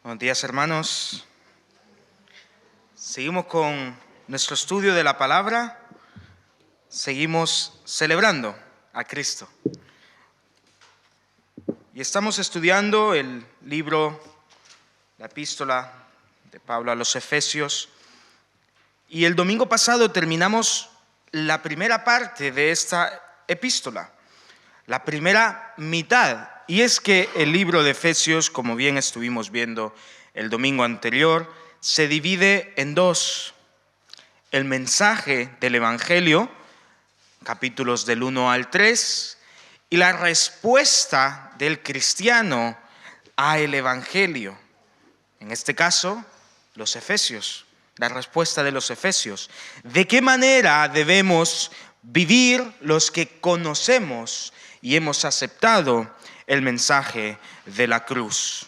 Buenos días, hermanos. Seguimos con nuestro estudio de la palabra. Seguimos celebrando a Cristo. Y estamos estudiando el libro, la epístola de Pablo a los Efesios. Y el domingo pasado terminamos la primera parte de esta epístola, la primera mitad. Y es que el libro de Efesios, como bien estuvimos viendo el domingo anterior, se divide en dos. El mensaje del Evangelio, capítulos del 1 al 3, y la respuesta del cristiano al Evangelio. En este caso, los Efesios, la respuesta de los Efesios. ¿De qué manera debemos vivir los que conocemos y hemos aceptado el mensaje de la cruz?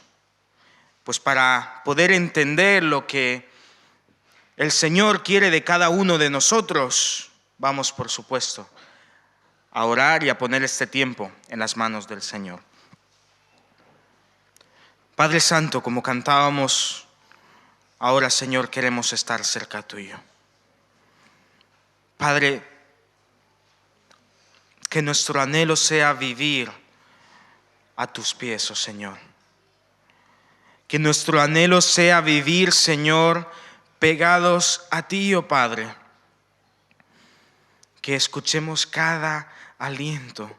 Pues para poder entender lo que el Señor quiere de cada uno de nosotros, vamos, por supuesto, a orar y a poner este tiempo en las manos del Señor. Padre Santo, como cantábamos, ahora, Señor, queremos estar cerca tuyo. Padre, que nuestro anhelo sea vivir a tus pies, oh Señor. Que nuestro anhelo sea vivir, Señor, pegados a ti, oh Padre. Que escuchemos cada aliento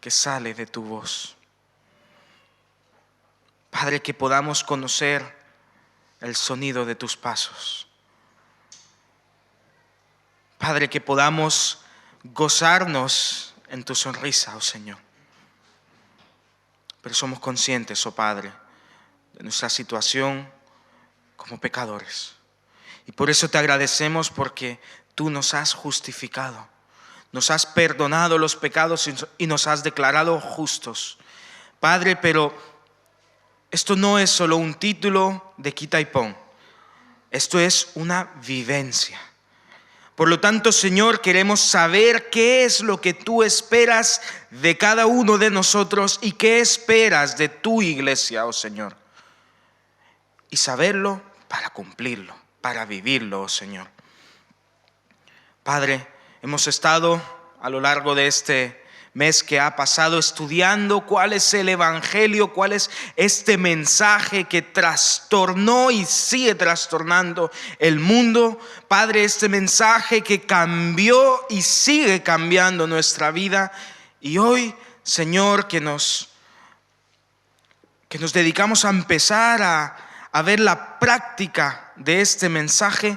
que sale de tu voz. Padre, que podamos conocer el sonido de tus pasos. Padre, que podamos gozarnos en tu sonrisa, oh Señor. Pero somos conscientes, oh Padre, de nuestra situación como pecadores. Y por eso te agradecemos, porque tú nos has justificado, nos has perdonado los pecados y nos has declarado justos. Padre, pero esto no es solo un título de quita y pon. Esto es una vivencia. Por lo tanto, Señor, queremos saber qué es lo que tú esperas de cada uno de nosotros y qué esperas de tu iglesia, oh Señor. Y saberlo para cumplirlo, para vivirlo, oh Señor. Padre, hemos estado a lo largo de este mes que ha pasado estudiando cuál es el Evangelio, cuál es este mensaje que trastornó y sigue trastornando el mundo. Padre, este mensaje que cambió y sigue cambiando nuestra vida. Y hoy, Señor, que nos dedicamos a empezar a ver la práctica de este mensaje.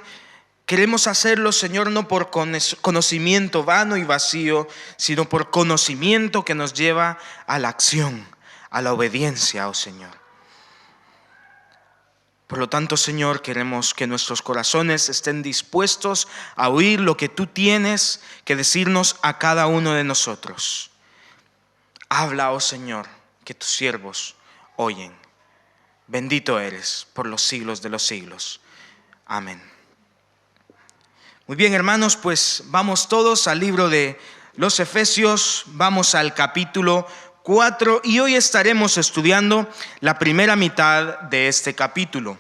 Queremos hacerlo, Señor, no por conocimiento vano y vacío, sino por conocimiento que nos lleva a la acción, a la obediencia, oh Señor. Por lo tanto, Señor, queremos que nuestros corazones estén dispuestos a oír lo que tú tienes que decirnos a cada uno de nosotros. Habla, oh Señor, que tus siervos oyen. Bendito eres por los siglos de los siglos. Amén. Muy bien, hermanos, pues vamos todos al libro de los Efesios, vamos al capítulo 4 y hoy estaremos estudiando la primera mitad de este capítulo.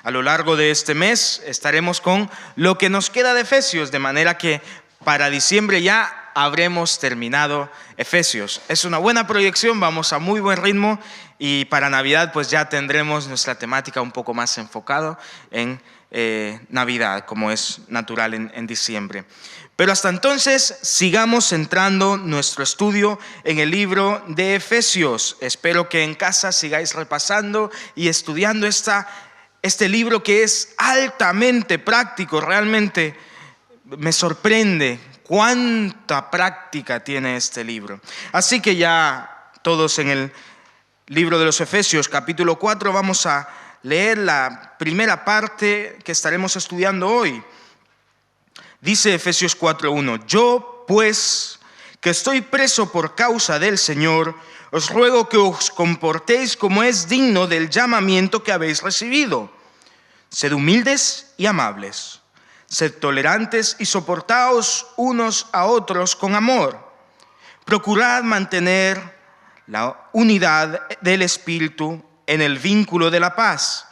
A lo largo de este mes estaremos con lo que nos queda de Efesios, de manera que para diciembre ya habremos terminado Efesios. Es una buena proyección, vamos a muy buen ritmo y para Navidad pues ya tendremos nuestra temática un poco más enfocada en Navidad, como es natural en diciembre. Pero hasta entonces sigamos centrando nuestro estudio en el libro de Efesios. Espero que en casa sigáis repasando y estudiando este libro que es altamente práctico. Realmente me sorprende cuánta práctica tiene este libro. Así que ya todos en el libro de los Efesios, capítulo 4, vamos a leer la primera parte que estaremos estudiando hoy. Dice Efesios 4:1: Yo, pues, que estoy preso por causa del Señor, os ruego que os comportéis como es digno del llamamiento que habéis recibido. Sed humildes y amables. Sed tolerantes y soportaos unos a otros con amor. Procurad mantener la unidad del Espíritu en el vínculo de la paz.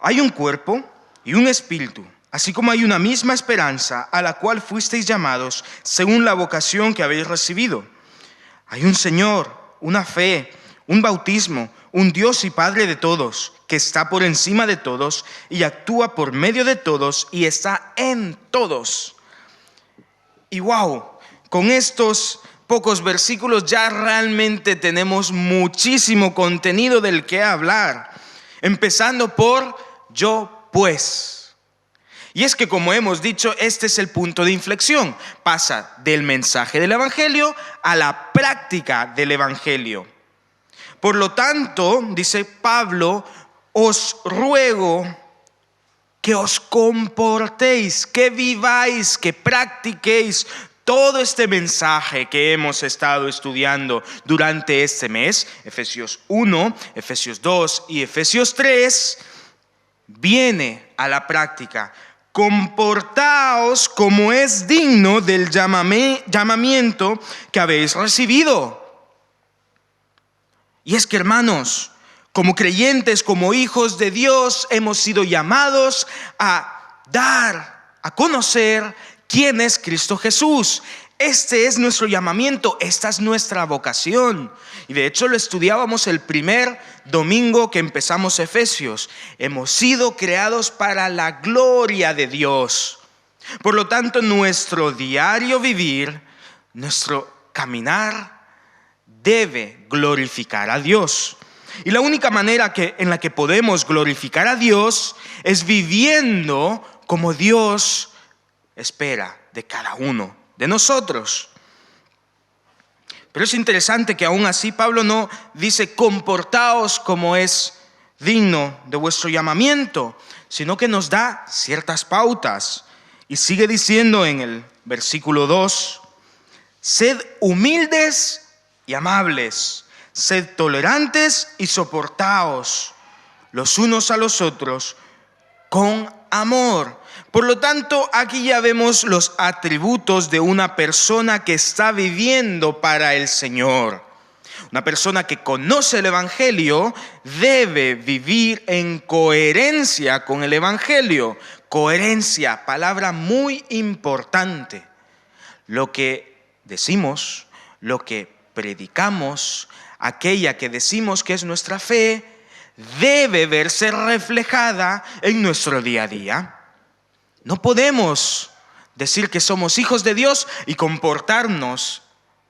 Hay un cuerpo y un espíritu, así como hay una misma esperanza a la cual fuisteis llamados según la vocación que habéis recibido. Hay un Señor, una fe, un bautismo, un Dios y Padre de todos, que está por encima de todos y actúa por medio de todos y está en todos. Y wow, con estos pocos versículos ya realmente tenemos muchísimo contenido del que hablar. Empezando por yo pues. Y es que, como hemos dicho, este es el punto de inflexión. Pasa del mensaje del Evangelio a la práctica del Evangelio. Por lo tanto, dice Pablo, os ruego que os comportéis, que viváis, que practiquéis todo este mensaje que hemos estado estudiando durante este mes, Efesios 1, Efesios 2 y Efesios 3, viene a la práctica. Comportaos como es digno del llamamiento que habéis recibido. Y es que, hermanos, como creyentes, como hijos de Dios, hemos sido llamados a dar, a conocer quién es Cristo Jesús. Este es nuestro llamamiento, esta es nuestra vocación. Y de hecho lo estudiábamos el primer domingo que empezamos Efesios. Hemos sido creados para la gloria de Dios. Por lo tanto, nuestro diario vivir, nuestro caminar, debe glorificar a Dios. Y la única manera en la que podemos glorificar a Dios es viviendo como Dios espera de cada uno de nosotros. Pero es interesante que aún así Pablo no dice comportaos como es digno de vuestro llamamiento, sino que nos da ciertas pautas. Y sigue diciendo en el versículo 2, sed humildes y amables, sed tolerantes y soportaos los unos a los otros con amor. Por lo tanto, aquí ya vemos los atributos de una persona que está viviendo para el Señor. Una persona que conoce el Evangelio debe vivir en coherencia con el Evangelio. Coherencia, palabra muy importante. Lo que decimos, lo que predicamos, aquella que decimos que es nuestra fe, debe verse reflejada en nuestro día a día. No podemos decir que somos hijos de Dios y comportarnos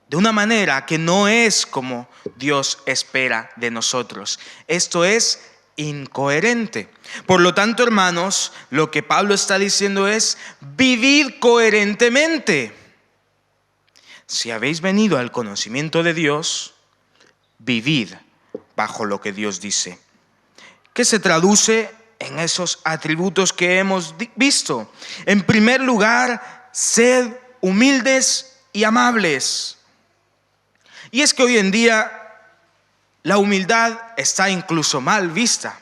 de una manera que no es como Dios espera de nosotros. Esto es incoherente. Por lo tanto, hermanos, lo que Pablo está diciendo es: vivid coherentemente. Si habéis venido al conocimiento de Dios, vivid bajo lo que Dios dice. ¿Qué se traduce en esos atributos que hemos visto? En primer lugar, sed humildes y amables. Y es que hoy en día la humildad está incluso mal vista.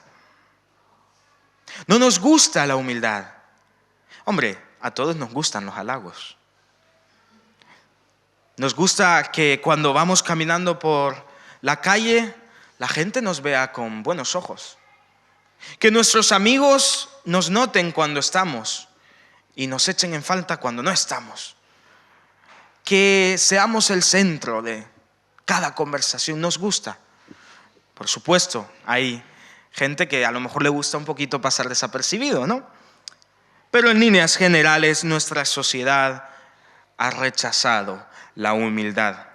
No nos gusta la humildad. Hombre, a todos nos gustan los halagos. Nos gusta que cuando vamos caminando por la calle, la gente nos vea con buenos ojos. Que nuestros amigos nos noten cuando estamos y nos echen en falta cuando no estamos. Que seamos el centro de cada conversación. Nos gusta. Por supuesto, hay gente que a lo mejor le gusta un poquito pasar desapercibido, ¿no? Pero en líneas generales, nuestra sociedad ha rechazado la humildad.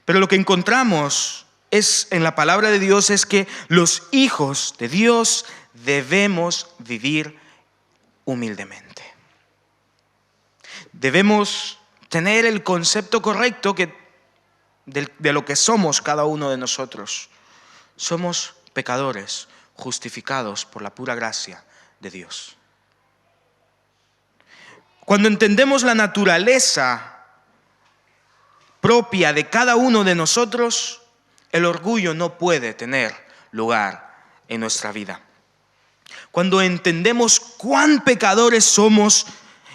Pero lo que encontramos en la palabra de Dios es que los hijos de Dios debemos vivir humildemente. Debemos tener el concepto correcto de lo que somos cada uno de nosotros. Somos pecadores justificados por la pura gracia de Dios. Cuando entendemos la naturaleza propia de cada uno de nosotros, el orgullo no puede tener lugar en nuestra vida. Cuando entendemos cuán pecadores somos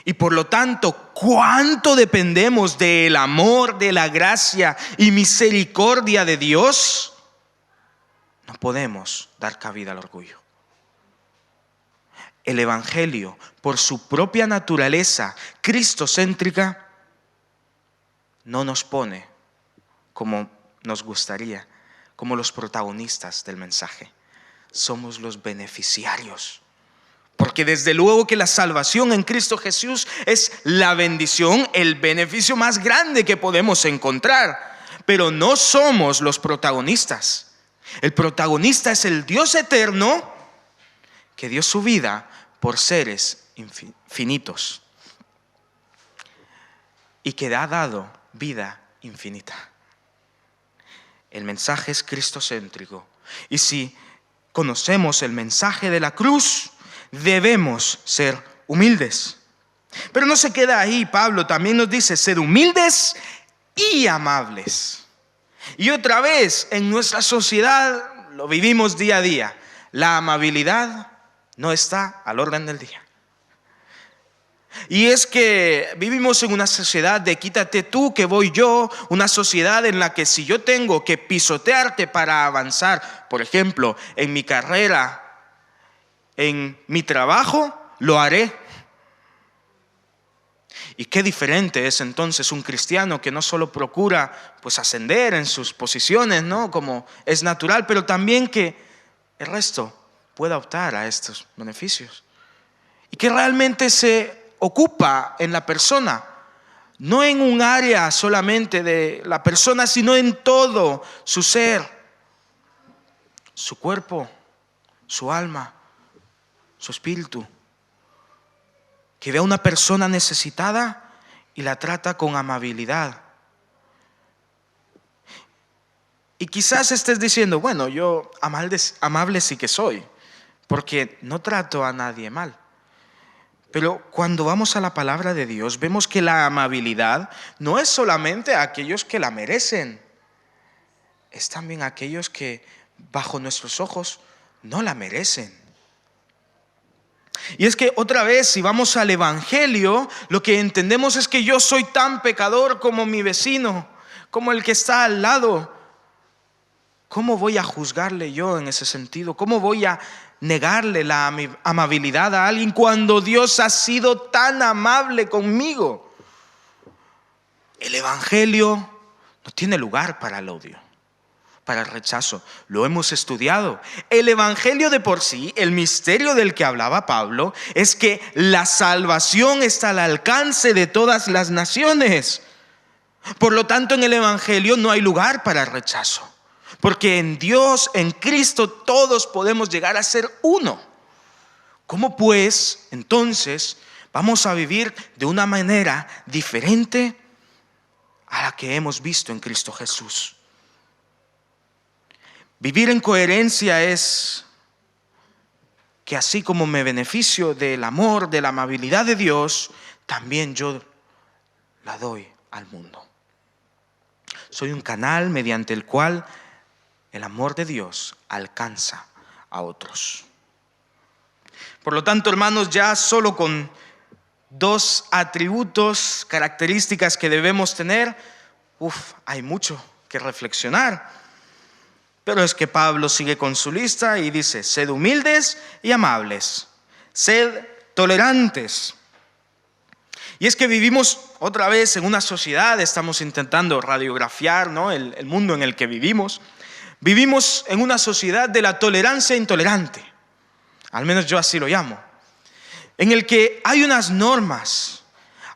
y por lo tanto cuánto dependemos del amor, de la gracia y misericordia de Dios, no podemos dar cabida al orgullo. El Evangelio, por su propia naturaleza cristocéntrica, no nos pone como nos gustaría, como los protagonistas del mensaje. Somos los beneficiarios. Porque desde luego que la salvación en Cristo Jesús es la bendición, el beneficio más grande que podemos encontrar. Pero no somos los protagonistas. El protagonista es el Dios eterno que dio su vida por seres infinitos y que ha dado vida infinita. El mensaje es cristocéntrico. Y si conocemos el mensaje de la cruz, debemos ser humildes. Pero no se queda ahí. Pablo también nos dice: sed humildes y amables. Y otra vez, en nuestra sociedad lo vivimos día a día. La amabilidad no está al orden del día. Y es que vivimos en una sociedad de quítate tú que voy yo, una sociedad en la que si yo tengo que pisotearte para avanzar, por ejemplo, en mi carrera, en mi trabajo, lo haré. Y qué diferente es entonces un cristiano que no solo procura pues ascender en sus posiciones, ¿no?, como es natural, pero también que el resto pueda optar a estos beneficios. Y que realmente se ocupa en la persona, no en un área solamente de la persona, sino en todo su ser, su cuerpo, su alma, su espíritu. Que ve a una persona necesitada y la trata con amabilidad. Y quizás estés diciendo: bueno, yo amable sí que soy, porque no trato a nadie mal. Pero cuando vamos a la palabra de Dios, vemos que la amabilidad no es solamente a aquellos que la merecen, es también a aquellos que bajo nuestros ojos no la merecen. Y es que otra vez, si vamos al Evangelio, lo que entendemos es que yo soy tan pecador como mi vecino, como el que está al lado. ¿Cómo voy a juzgarle yo en ese sentido? ¿Cómo voy a negarle la amabilidad a alguien cuando Dios ha sido tan amable conmigo? El Evangelio no tiene lugar para el odio, para el rechazo. Lo hemos estudiado. El Evangelio de por sí, el misterio del que hablaba Pablo, es que la salvación está al alcance de todas las naciones. Por lo tanto, en el Evangelio no hay lugar para el rechazo. Porque en Dios, en Cristo, todos podemos llegar a ser uno. ¿Cómo pues, entonces, vamos a vivir de una manera diferente a la que hemos visto en Cristo Jesús? Vivir en coherencia es que así como me beneficio del amor, de la amabilidad de Dios, también yo la doy al mundo. Soy un canal mediante el cual el amor de Dios alcanza a otros. Por lo tanto, hermanos, ya solo con dos atributos, características que debemos tener, hay mucho que reflexionar. Pero es que Pablo sigue con su lista y dice: sed humildes y amables, sed tolerantes. Y es que vivimos otra vez en una sociedad, estamos intentando radiografiar, ¿no?, el mundo en el que vivimos. Vivimos en una sociedad de la tolerancia intolerante, al menos yo así lo llamo, en el que hay unas normas,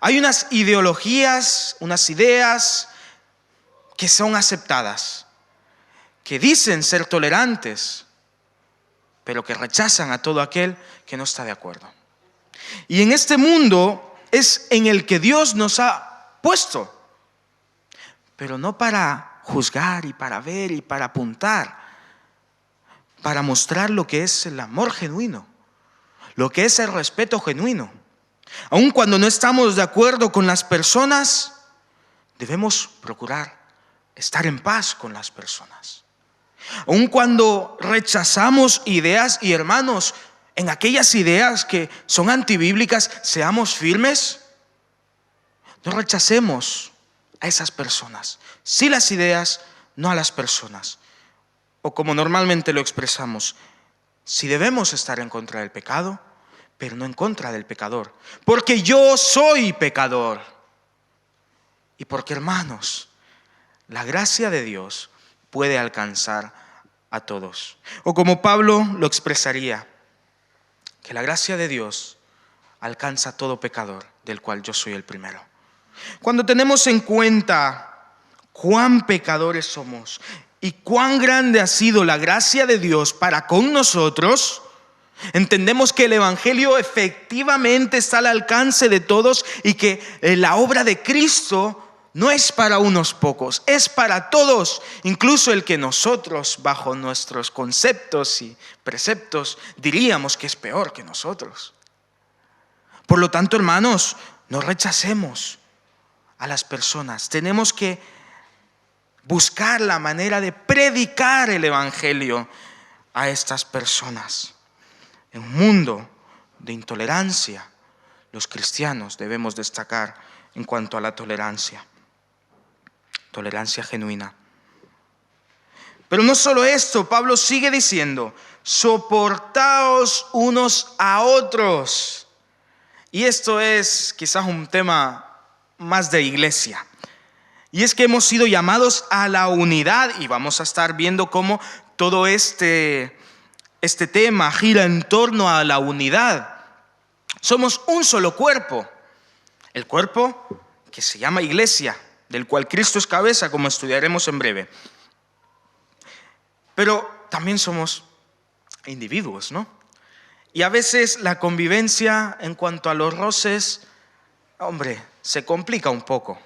hay unas ideologías, unas ideas que son aceptadas, que dicen ser tolerantes, pero que rechazan a todo aquel que no está de acuerdo. Y en este mundo es en el que Dios nos ha puesto, pero no para juzgar y para ver y para apuntar, para mostrar lo que es el amor genuino, lo que es el respeto genuino. Aun cuando no estamos de acuerdo con las personas, debemos procurar estar en paz con las personas. Aun cuando rechazamos ideas, y hermanos, en aquellas ideas que son antibíblicas, seamos firmes. No rechacemos a esas personas, sí las ideas, no a las personas. O como normalmente lo expresamos, si debemos estar en contra del pecado, pero no en contra del pecador, porque yo soy pecador. Y porque, hermanos, la gracia de Dios puede alcanzar a todos. O como Pablo lo expresaría, que la gracia de Dios alcanza a todo pecador, del cual yo soy el primero. Cuando tenemos en cuenta cuán pecadores somos y cuán grande ha sido la gracia de Dios para con nosotros, entendemos que el Evangelio efectivamente está al alcance de todos y que la obra de Cristo no es para unos pocos, es para todos, incluso el que nosotros, bajo nuestros conceptos y preceptos, diríamos que es peor que nosotros. Por lo tanto, hermanos, no rechacemos a las personas. Tenemos que buscar la manera de predicar el Evangelio a estas personas. En un mundo de intolerancia, los cristianos debemos destacar en cuanto a la tolerancia genuina. Pero no solo esto, Pablo sigue diciendo, soportaos unos a otros. Y esto es quizás un tema más de iglesia. Y es que hemos sido llamados a la unidad y vamos a estar viendo cómo todo este tema gira en torno a la unidad. Somos un solo cuerpo, el cuerpo que se llama iglesia, del cual Cristo es cabeza, como estudiaremos en breve. Pero también somos individuos, ¿no? Y a veces la convivencia en cuanto a los roces, se complica un poco.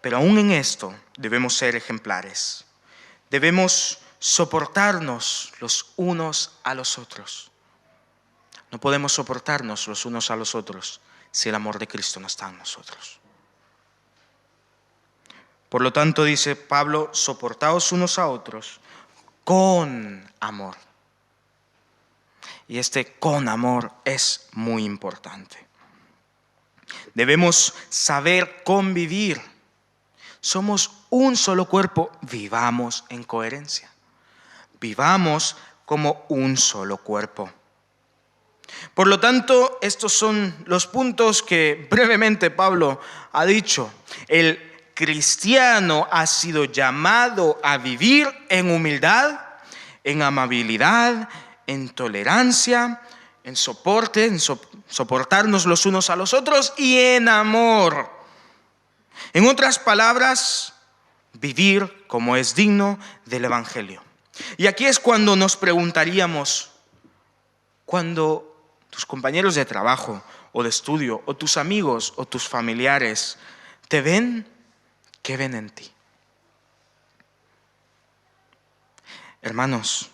Pero aún en esto debemos ser ejemplares. Debemos soportarnos los unos a los otros. No podemos soportarnos los unos a los otros si el amor de Cristo no está en nosotros. Por lo tanto, dice Pablo, soportaos unos a otros con amor. Y con amor es muy importante. Debemos saber convivir. Somos un solo cuerpo, vivamos en coherencia. Vivamos como un solo cuerpo. Por lo tanto, estos son los puntos que brevemente Pablo ha dicho. El cristiano ha sido llamado a vivir en humildad, en amabilidad, en tolerancia, en soporte, en soportarnos los unos a los otros y en amor. En otras palabras, vivir como es digno del Evangelio. Y aquí es cuando nos preguntaríamos, cuando tus compañeros de trabajo o de estudio, o tus amigos o tus familiares te ven, ¿qué ven en ti? Hermanos,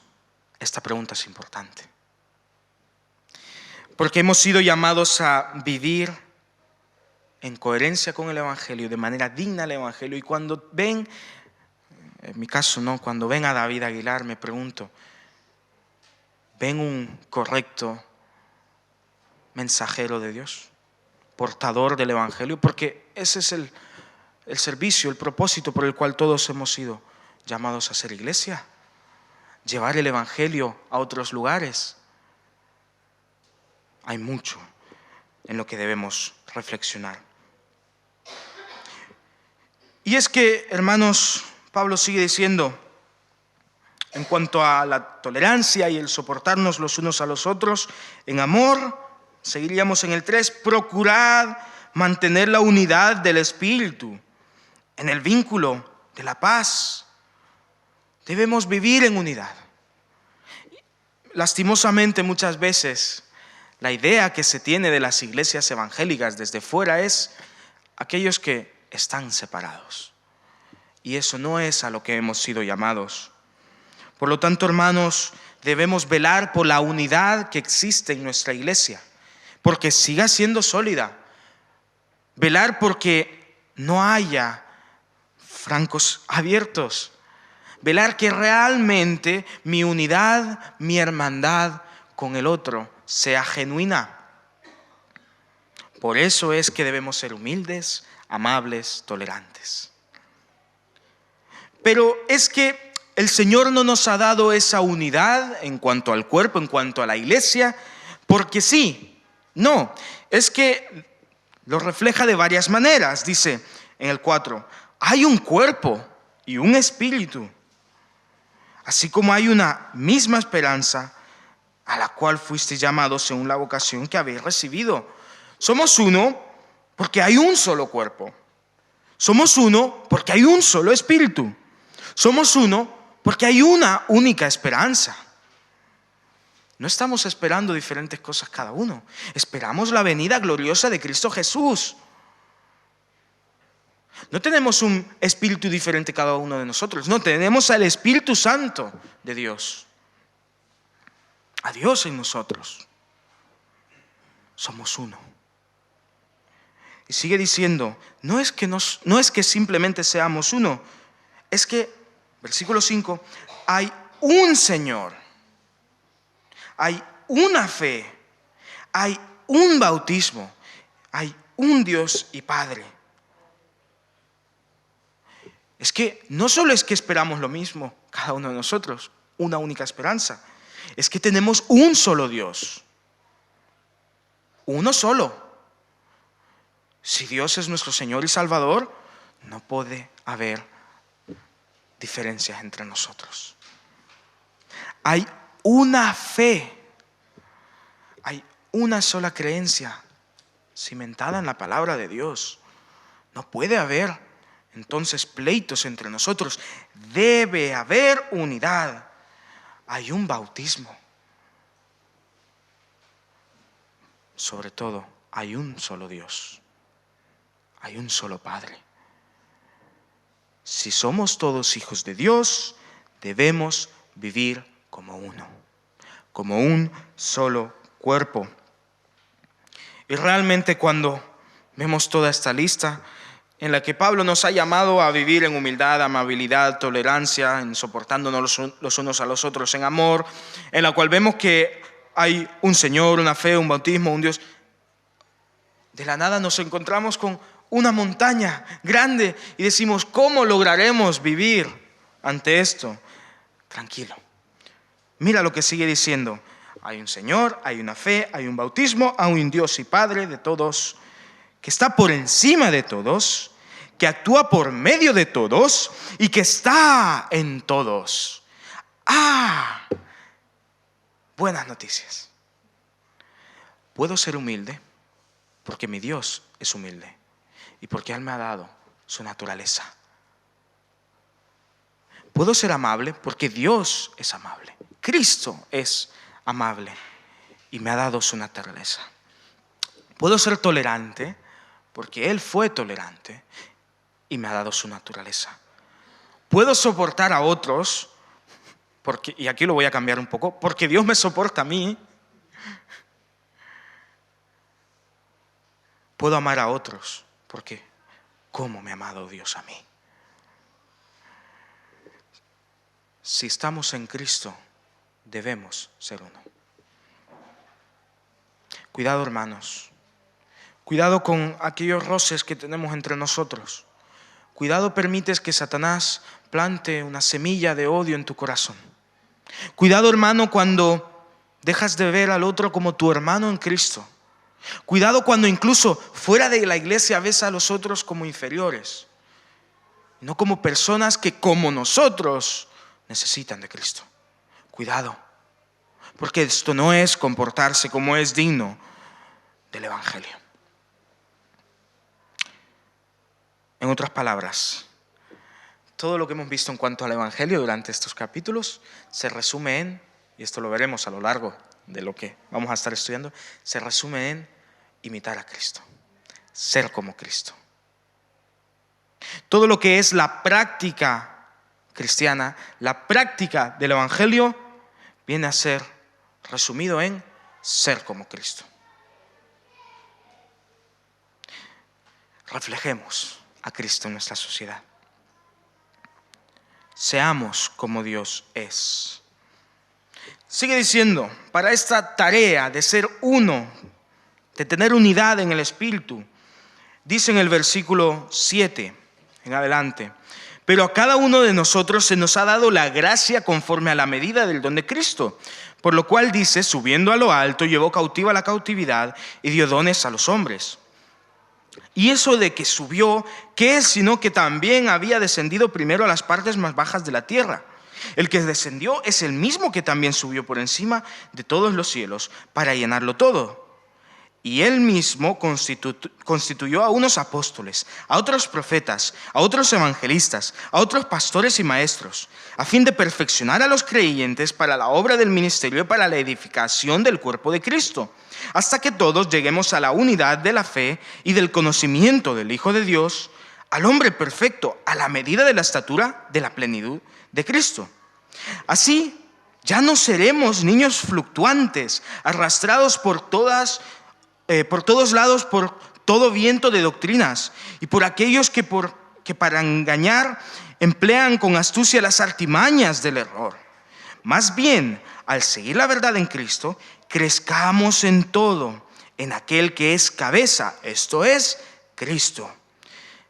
esta pregunta es importante. Porque hemos sido llamados a vivir en coherencia con el Evangelio, de manera digna al Evangelio. Y cuando ven, en mi caso, ¿no? Cuando ven a David Aguilar, me pregunto, ¿ven un correcto mensajero de Dios? Portador del Evangelio, porque ese es el servicio, el propósito por el cual todos hemos sido llamados a ser iglesia. Llevar el Evangelio a otros lugares. Hay mucho en lo que debemos reflexionar. Y es que, hermanos, Pablo sigue diciendo, en cuanto a la tolerancia y el soportarnos los unos a los otros, en amor, seguiríamos en el 3, procurad mantener la unidad del Espíritu, en el vínculo de la paz. Debemos vivir en unidad. Lastimosamente, muchas veces, la idea que se tiene de las iglesias evangélicas desde fuera es aquellos que están separados. Y eso no es a lo que hemos sido llamados. Por lo tanto, hermanos, debemos velar por la unidad que existe en nuestra iglesia, porque siga siendo sólida. Velar porque no haya francos abiertos. Velar que realmente mi unidad, mi hermandad con el otro sea genuina. Por eso es que debemos ser humildes, amables, tolerantes. Pero es que el Señor no nos ha dado esa unidad en cuanto al cuerpo, en cuanto a la iglesia, porque sí. No, es que lo refleja de varias maneras. Dice en el 4, hay un cuerpo y un espíritu, así como hay una misma esperanza a la cual fuiste llamados según la vocación que habéis recibido. Somos uno porque hay un solo cuerpo. Somos uno porque hay un solo espíritu. Somos uno porque hay una única esperanza. No estamos esperando diferentes cosas cada uno. Esperamos la venida gloriosa de Cristo Jesús. No tenemos un espíritu diferente cada uno de nosotros. No, tenemos al Espíritu Santo de Dios. A Dios en nosotros. Somos uno. Y sigue diciendo, no es que simplemente seamos uno, es que, versículo 5, hay un Señor, hay una fe, hay un bautismo, hay un Dios y Padre. Es que no solo es que esperamos lo mismo, cada uno de nosotros, una única esperanza, es que tenemos un solo Dios, uno solo. Si Dios es nuestro Señor y Salvador, no puede haber diferencias entre nosotros. Hay una fe, hay una sola creencia cimentada en la palabra de Dios. No puede haber entonces pleitos entre nosotros. Debe haber unidad. Hay un bautismo. Sobre todo, hay un solo Dios. Hay un solo Padre. Si somos todos hijos de Dios, debemos vivir como uno, como un solo cuerpo. Y realmente cuando vemos toda esta lista en la que Pablo nos ha llamado a vivir en humildad, amabilidad, tolerancia, en soportándonos los unos a los otros en amor, en la cual vemos que hay un Señor, una fe, un bautismo, un Dios, de la nada nos encontramos con una montaña grande y decimos, ¿cómo lograremos vivir ante esto? Tranquilo. Mira lo que sigue diciendo. Hay un Señor, hay una fe, hay un bautismo, hay un Dios y Padre de todos, que está por encima de todos, que actúa por medio de todos y que está en todos. Buenas noticias. Puedo ser humilde porque mi Dios es humilde y porque Él me ha dado su naturaleza. Puedo ser amable porque Dios es amable. Cristo es amable y me ha dado su naturaleza. Puedo ser tolerante porque Él fue tolerante y me ha dado su naturaleza. Puedo soportar a otros porque, y aquí lo voy a cambiar un poco, porque Dios me soporta a mí. Puedo amar a otros porque ¿cómo me ha amado Dios a mí? Si estamos en Cristo, debemos ser uno. Cuidado, hermanos. Cuidado con aquellos roces que tenemos entre nosotros. Cuidado, permites que Satanás plante una semilla de odio en tu corazón. Cuidado, hermano, cuando dejas de ver al otro como tu hermano en Cristo. Cuidado cuando incluso fuera de la iglesia ves a los otros como inferiores, no como personas que como nosotros necesitan de Cristo. Cuidado, porque esto no es comportarse como es digno del Evangelio. En otras palabras, todo lo que hemos visto en cuanto al Evangelio durante estos capítulos se resume en, y esto lo veremos a lo largo de lo que vamos a estar estudiando, se resume en imitar a Cristo, ser como Cristo. Todo lo que es la práctica cristiana, la práctica del Evangelio, viene a ser resumido en ser como Cristo. Reflejemos a Cristo en nuestra sociedad. Seamos como Dios es. Sigue diciendo, para esta tarea de ser uno, de tener unidad en el Espíritu, dice en el versículo 7 en adelante, Pero a cada uno de nosotros se nos ha dado la gracia conforme a la medida del don de Cristo. Por lo cual dice, subiendo a lo alto, llevó cautiva la cautividad y dio dones a los hombres. Y eso de que subió, ¿qué es? Sino que también había descendido primero a las partes más bajas de la tierra. El que descendió es el mismo que también subió por encima de todos los cielos para llenarlo todo. Y él mismo constituyó a unos apóstoles, a otros profetas, a otros evangelistas, a otros pastores y maestros, a fin de perfeccionar a los creyentes para la obra del ministerio y para la edificación del cuerpo de Cristo, hasta que todos lleguemos a la unidad de la fe y del conocimiento del Hijo de Dios, al hombre perfecto, a la medida de la estatura de la plenitud de Cristo. Así, ya no seremos niños fluctuantes, arrastrados por todos lados por todo viento de doctrinas y por aquellos que para engañar emplean con astucia las artimañas del error. Más bien, al seguir la verdad en Cristo, crezcamos en todo, en aquel que es cabeza, esto es, Cristo,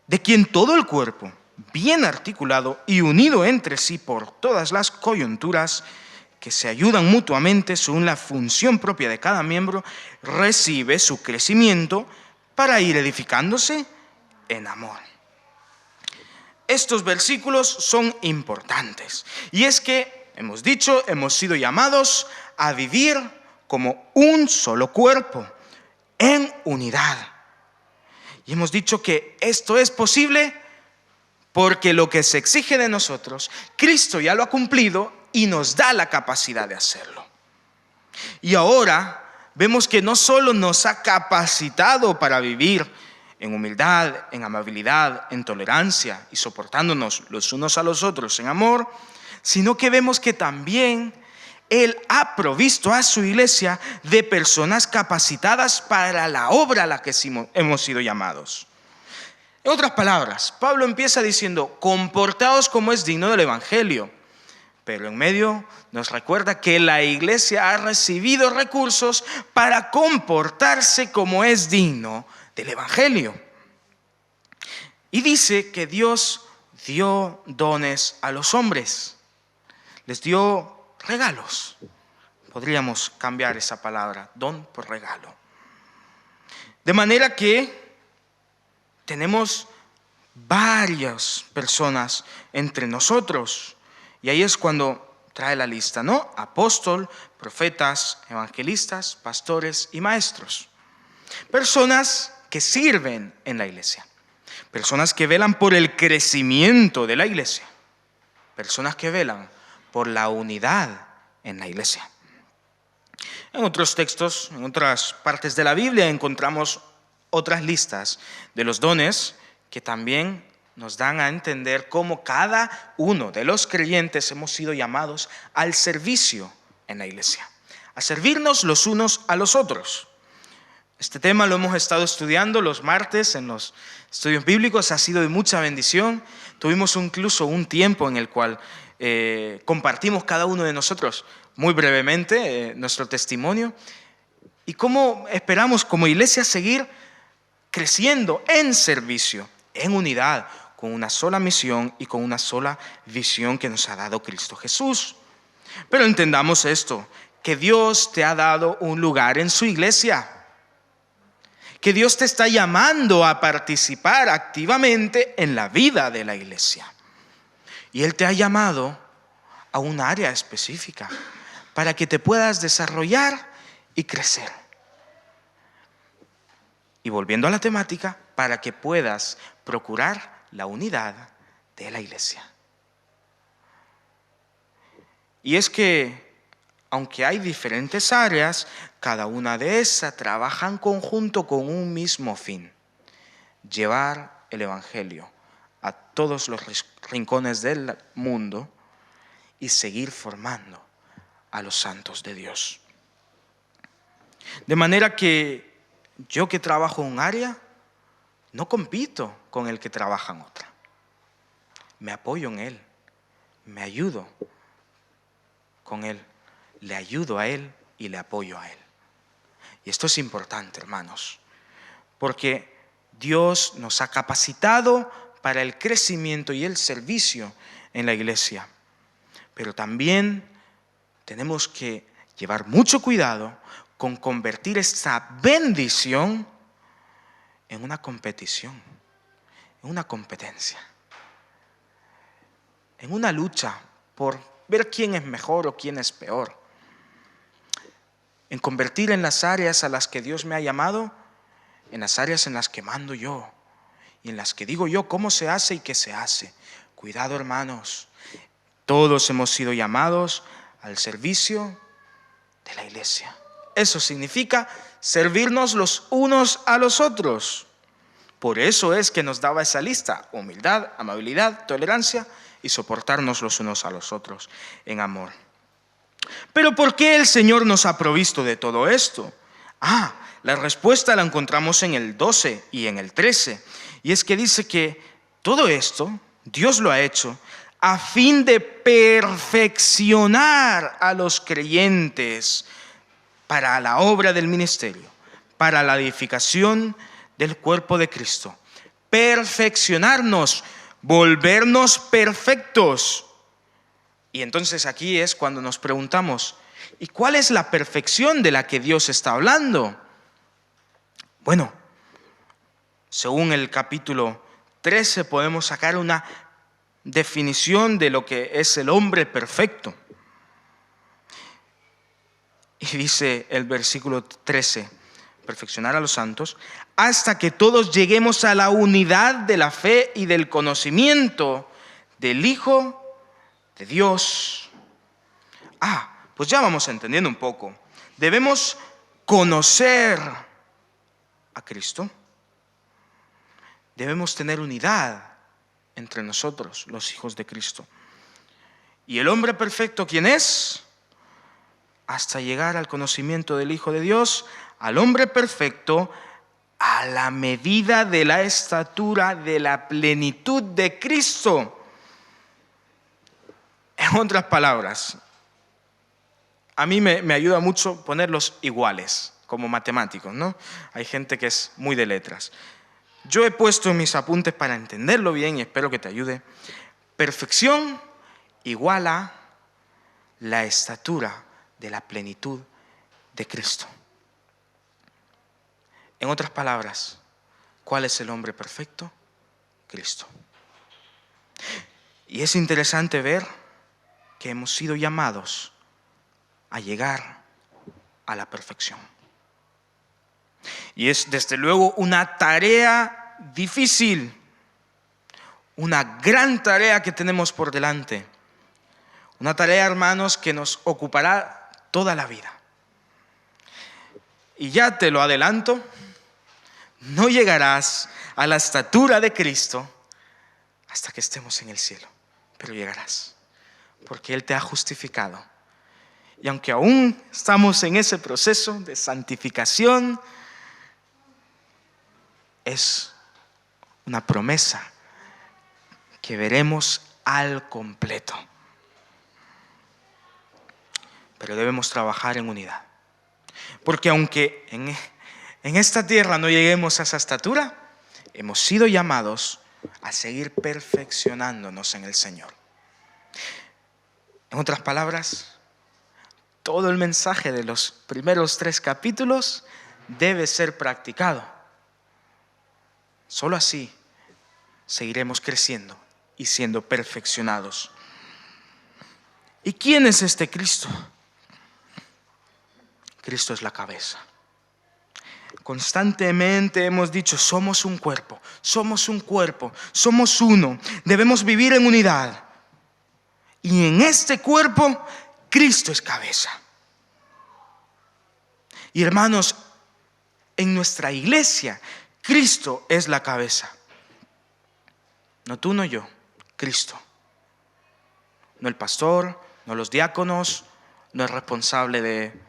de quien todo el cuerpo, bien articulado y unido entre sí por todas las coyunturas, que se ayudan mutuamente según la función propia de cada miembro, recibe su crecimiento para ir edificándose en amor. Estos versículos son importantes. Y es que, hemos dicho, hemos sido llamados a vivir como un solo cuerpo, en unidad. Y hemos dicho que esto es posible porque lo que se exige de nosotros, Cristo ya lo ha cumplido y nos da la capacidad de hacerlo. Y ahora vemos que no solo nos ha capacitado para vivir en humildad, en amabilidad, en tolerancia y soportándonos los unos a los otros en amor, sino que vemos que también Él ha provisto a su iglesia de personas capacitadas para la obra a la que hemos sido llamados. En otras palabras, Pablo empieza diciendo, comportaos como es digno del evangelio. Pero en medio nos recuerda que la iglesia ha recibido recursos para comportarse como es digno del evangelio. Y dice que Dios dio dones a los hombres. Les dio regalos. Podríamos cambiar esa palabra, don por regalo. De manera que tenemos varias personas entre nosotros. Y ahí es cuando trae la lista, ¿no? Apóstol, profetas, evangelistas, pastores y maestros. Personas que sirven en la iglesia. Personas que velan por el crecimiento de la iglesia. Personas que velan por la unidad en la iglesia. En otros textos, en otras partes de la Biblia encontramos otras listas de los dones que también nos dan a entender cómo cada uno de los creyentes hemos sido llamados al servicio en la iglesia, a servirnos los unos a los otros. Este tema lo hemos estado estudiando los martes en los estudios bíblicos, ha sido de mucha bendición. Tuvimos incluso un tiempo en el cual compartimos cada uno de nosotros muy brevemente nuestro testimonio y cómo esperamos como iglesia seguir creciendo en servicio, en unidad, con una sola misión y con una sola visión que nos ha dado Cristo Jesús. Pero entendamos esto, que Dios te ha dado un lugar en su iglesia, que Dios te está llamando a participar activamente en la vida de la iglesia. Y Él te ha llamado a un área específica para que te puedas desarrollar y crecer. Y volviendo a la temática, para que puedas procurar la unidad de la iglesia. Y es que, aunque hay diferentes áreas, cada una de esas trabaja en conjunto con un mismo fin: llevar el evangelio a todos los rincones del mundo y seguir formando a los santos de Dios. De manera que yo que trabajo en un área, no compito con el que trabaja en otra. Me apoyo en él, me ayudo con él, le ayudo a él y le apoyo a él. Y esto es importante, hermanos, porque Dios nos ha capacitado para el crecimiento y el servicio en la iglesia. Pero también tenemos que llevar mucho cuidado con convertir esta bendición en una competición, en una competencia, en una lucha por ver quién es mejor o quién es peor. En convertir en las áreas a las que Dios me ha llamado, en las áreas en las que mando yo y en las que digo yo cómo se hace y qué se hace. Cuidado, hermanos, todos hemos sido llamados al servicio de la iglesia. Eso significa servirnos los unos a los otros. Por eso es que nos daba esa lista: humildad, amabilidad, tolerancia y soportarnos los unos a los otros en amor. Pero ¿por qué el Señor nos ha provisto de todo esto? La respuesta la encontramos en el 12 y en el 13. Y es que dice que todo esto Dios lo ha hecho a fin de perfeccionar a los creyentes para la obra del ministerio, para la edificación del cuerpo de Cristo. Perfeccionarnos, volvernos perfectos. Y entonces aquí es cuando nos preguntamos, ¿y cuál es la perfección de la que Dios está hablando? Bueno, según el capítulo 13 podemos sacar una definición de lo que es el hombre perfecto. Y dice el versículo 13, perfeccionar a los santos, hasta que todos lleguemos a la unidad de la fe y del conocimiento del Hijo de Dios. Pues ya vamos entendiendo un poco. Debemos conocer a Cristo. Debemos tener unidad entre nosotros, los hijos de Cristo. ¿Y el hombre perfecto quién es? Hasta llegar al conocimiento del Hijo de Dios, al hombre perfecto, a la medida de la estatura de la plenitud de Cristo. En otras palabras, a mí me ayuda mucho ponerlos iguales, como matemáticos, ¿no? Hay gente que es muy de letras. Yo he puesto en mis apuntes para entenderlo bien y espero que te ayude. Perfección igual a la estatura de la plenitud de Cristo. En otras palabras, ¿cuál es el hombre perfecto? Cristo. Y es interesante ver que hemos sido llamados a llegar a la perfección. Y es desde luego una tarea difícil, una gran tarea que tenemos por delante. Una tarea, hermanos, que nos ocupará toda la vida. Y ya te lo adelanto, no llegarás a la estatura de Cristo hasta que estemos en el cielo, pero llegarás, porque Él te ha justificado. Y aunque aún estamos en ese proceso de santificación, es una promesa que veremos al completo. Pero debemos trabajar en unidad. Porque aunque en esta tierra no lleguemos a esa estatura, hemos sido llamados a seguir perfeccionándonos en el Señor. En otras palabras, todo el mensaje de los primeros 3 capítulos debe ser practicado. Solo así seguiremos creciendo y siendo perfeccionados. ¿Y quién es este Cristo? Cristo es la cabeza. Constantemente hemos dicho, somos un cuerpo, somos uno. Debemos vivir en unidad. Y en este cuerpo, Cristo es cabeza. Y hermanos, en nuestra iglesia, Cristo es la cabeza. No tú, no yo, Cristo. No el pastor, no los diáconos, no el responsable de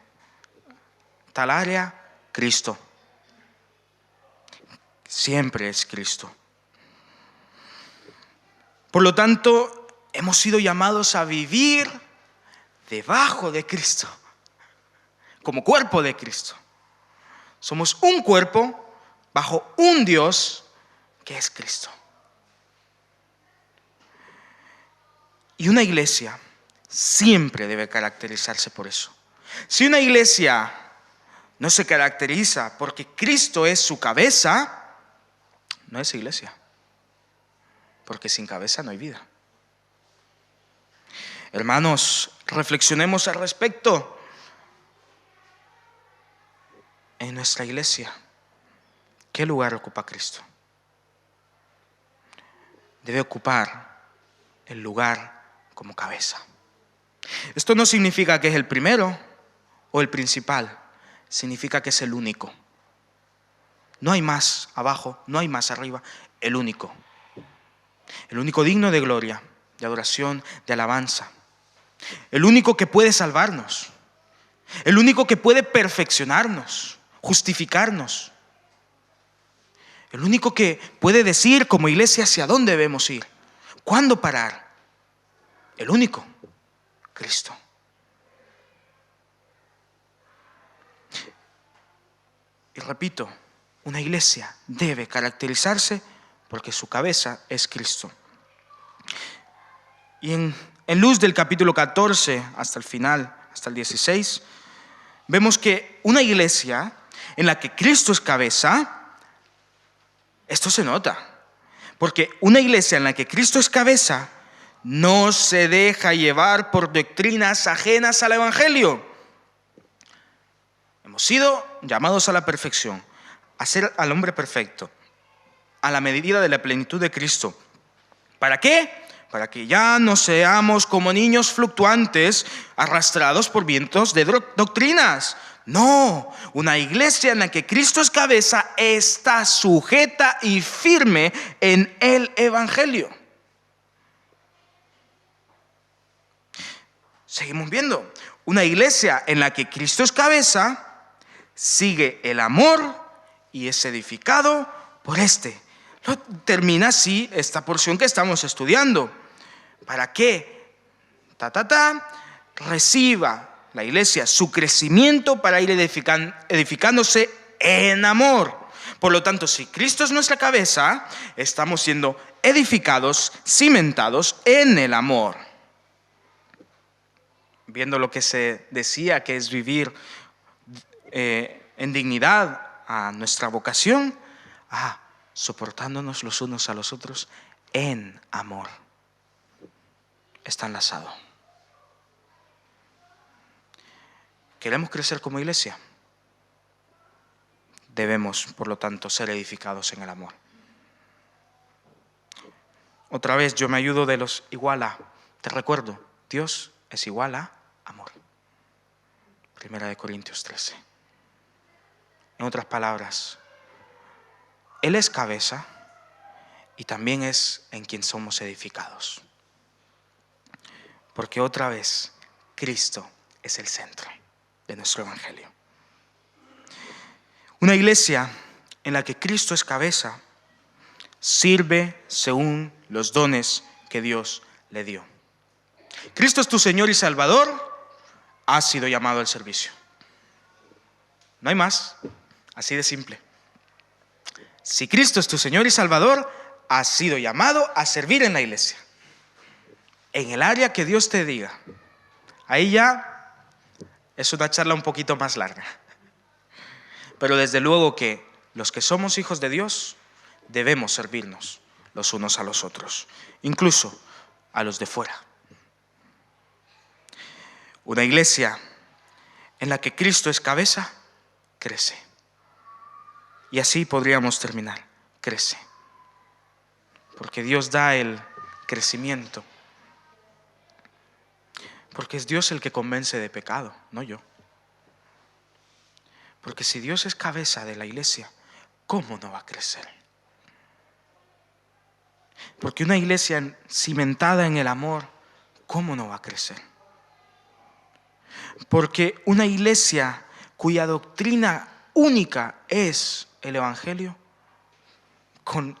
tal área, Cristo. Siempre es Cristo. Por lo tanto, hemos sido llamados a vivir debajo de Cristo, como cuerpo de Cristo. Somos un cuerpo bajo un Dios que es Cristo. Y una iglesia siempre debe caracterizarse por eso. Si una iglesia no se caracteriza porque Cristo es su cabeza, no es iglesia. Porque sin cabeza no hay vida. Hermanos, reflexionemos al respecto. En nuestra iglesia, ¿qué lugar ocupa Cristo? Debe ocupar el lugar como cabeza. Esto no significa que es el primero o el principal, significa que es el único. No hay más abajo, no hay más arriba, el único. El único digno de gloria, de adoración, de alabanza. El único que puede salvarnos. El único que puede perfeccionarnos, justificarnos. El único que puede decir como iglesia hacia dónde debemos ir, cuándo parar. El único, Cristo. Y repito, una iglesia debe caracterizarse porque su cabeza es Cristo. Y en luz del capítulo 14 hasta el final, hasta el 16, vemos que una iglesia en la que Cristo es cabeza, esto se nota, porque una iglesia en la que Cristo es cabeza no se deja llevar por doctrinas ajenas al Evangelio. Hemos sido llamados a la perfección, a ser al hombre perfecto, a la medida de la plenitud de Cristo. ¿Para qué? Para que ya no seamos como niños fluctuantes arrastrados por vientos de doctrinas. No, una iglesia en la que Cristo es cabeza está sujeta y firme en el Evangelio. Seguimos viendo, una iglesia en la que Cristo es cabeza sigue el amor y es edificado por este. Termina así esta porción que estamos estudiando. Para que reciba la iglesia su crecimiento para ir edificándose en amor. Por lo tanto, si Cristo es nuestra cabeza, estamos siendo edificados, cimentados en el amor. Viendo lo que se decía que es vivir en dignidad a nuestra vocación, soportándonos los unos a los otros en amor. Está enlazado. ¿Queremos crecer como iglesia? Debemos, por lo tanto, ser edificados en el amor. Otra vez yo me ayudo de los igual a. Te recuerdo, Dios es igual a amor. 1 Corintios 13. En otras palabras, Él es cabeza y también es en quien somos edificados. Porque otra vez, Cristo es el centro de nuestro evangelio. Una iglesia en la que Cristo es cabeza sirve según los dones que Dios le dio. Cristo es tu Señor y Salvador, has sido llamado al servicio. No hay más, así de simple. Si Cristo es tu Señor y Salvador, has sido llamado a servir en la iglesia. En el área que Dios te diga. Ahí ya es una charla un poquito más larga. Pero desde luego que los que somos hijos de Dios debemos servirnos los unos a los otros, incluso a los de fuera. Una iglesia en la que Cristo es cabeza, crece. Y así podríamos terminar, crece. Porque Dios da el crecimiento. Porque es Dios el que convence de pecado, no yo. Porque si Dios es cabeza de la iglesia, ¿cómo no va a crecer? Porque una iglesia cimentada en el amor, ¿cómo no va a crecer? Porque una iglesia cuya doctrina única es el Evangelio, con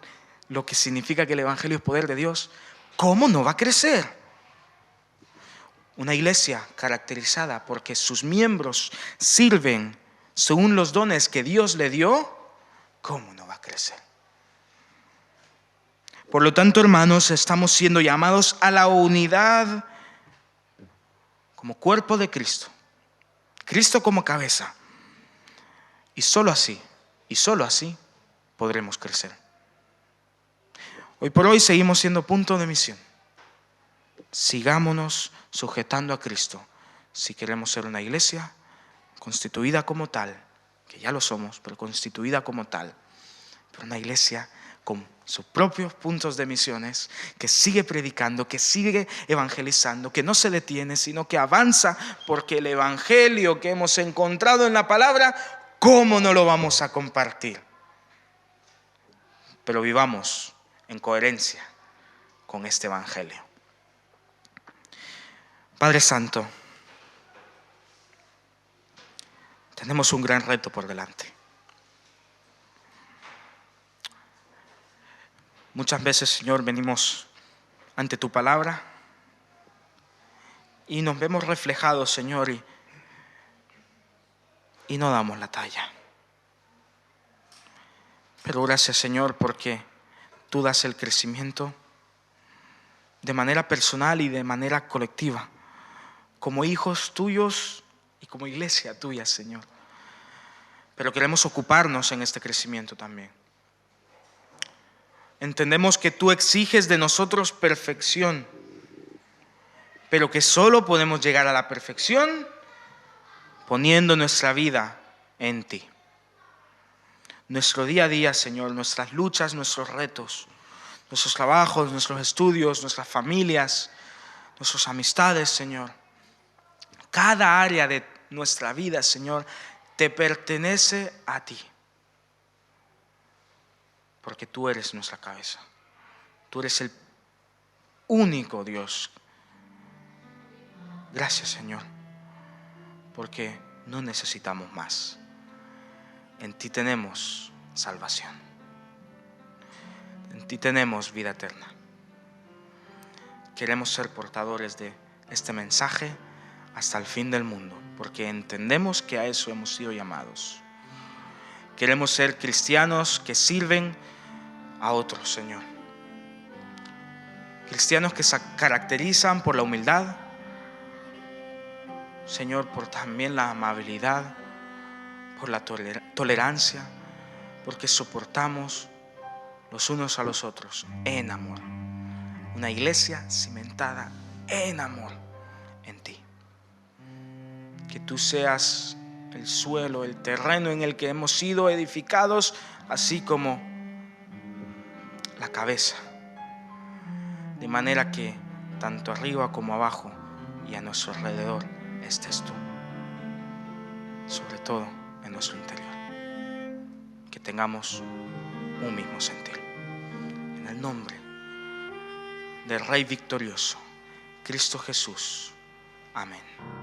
lo que significa que el Evangelio es poder de Dios, ¿cómo no va a crecer? Una iglesia caracterizada porque sus miembros sirven según los dones que Dios le dio, ¿cómo no va a crecer? Por lo tanto, hermanos, estamos siendo llamados a la unidad como cuerpo de Cristo. Cristo como cabeza. Y solo así podremos crecer. Hoy por hoy seguimos siendo punto de misión. Sigámonos sujetando a Cristo si queremos ser una iglesia constituida como tal, que ya lo somos, pero constituida como tal, pero una iglesia con sus propios puntos de misiones, que sigue predicando, que sigue evangelizando, que no se detiene, sino que avanza, porque el evangelio que hemos encontrado en la palabra, ¿cómo no lo vamos a compartir? Pero vivamos en coherencia con este evangelio. Padre Santo, tenemos un gran reto por delante. Muchas veces, Señor, venimos ante tu palabra y nos vemos reflejados, Señor, y no damos la talla. Pero gracias, Señor, porque tú das el crecimiento de manera personal y de manera colectiva, como hijos tuyos y como iglesia tuya, Señor. Pero queremos ocuparnos en este crecimiento también. Entendemos que tú exiges de nosotros perfección, pero que solo podemos llegar a la perfección poniendo nuestra vida en ti. Nuestro día a día, Señor, nuestras luchas, nuestros retos, nuestros trabajos, nuestros estudios, nuestras familias, nuestras amistades, Señor. Cada área de nuestra vida, Señor, te pertenece a ti. Porque tú eres nuestra cabeza. Tú eres el único Dios. Gracias, Señor, porque no necesitamos más. En ti tenemos salvación. En ti tenemos vida eterna. Queremos ser portadores de este mensaje hasta el fin del mundo, porque entendemos que a eso hemos sido llamados. Queremos ser cristianos que sirven a otros, Señor. Cristianos que se caracterizan por la humildad, Señor, por también la amabilidad, por la tolerancia, porque soportamos los unos a los otros en amor. Una iglesia cimentada en amor en ti. Que tú seas el suelo, el terreno en el que hemos sido edificados, así como la cabeza, de manera que tanto arriba como abajo y a nuestro alrededor estés tú, sobre todo en nuestro interior, que tengamos un mismo sentir. En el nombre del Rey victorioso, Cristo Jesús. Amén.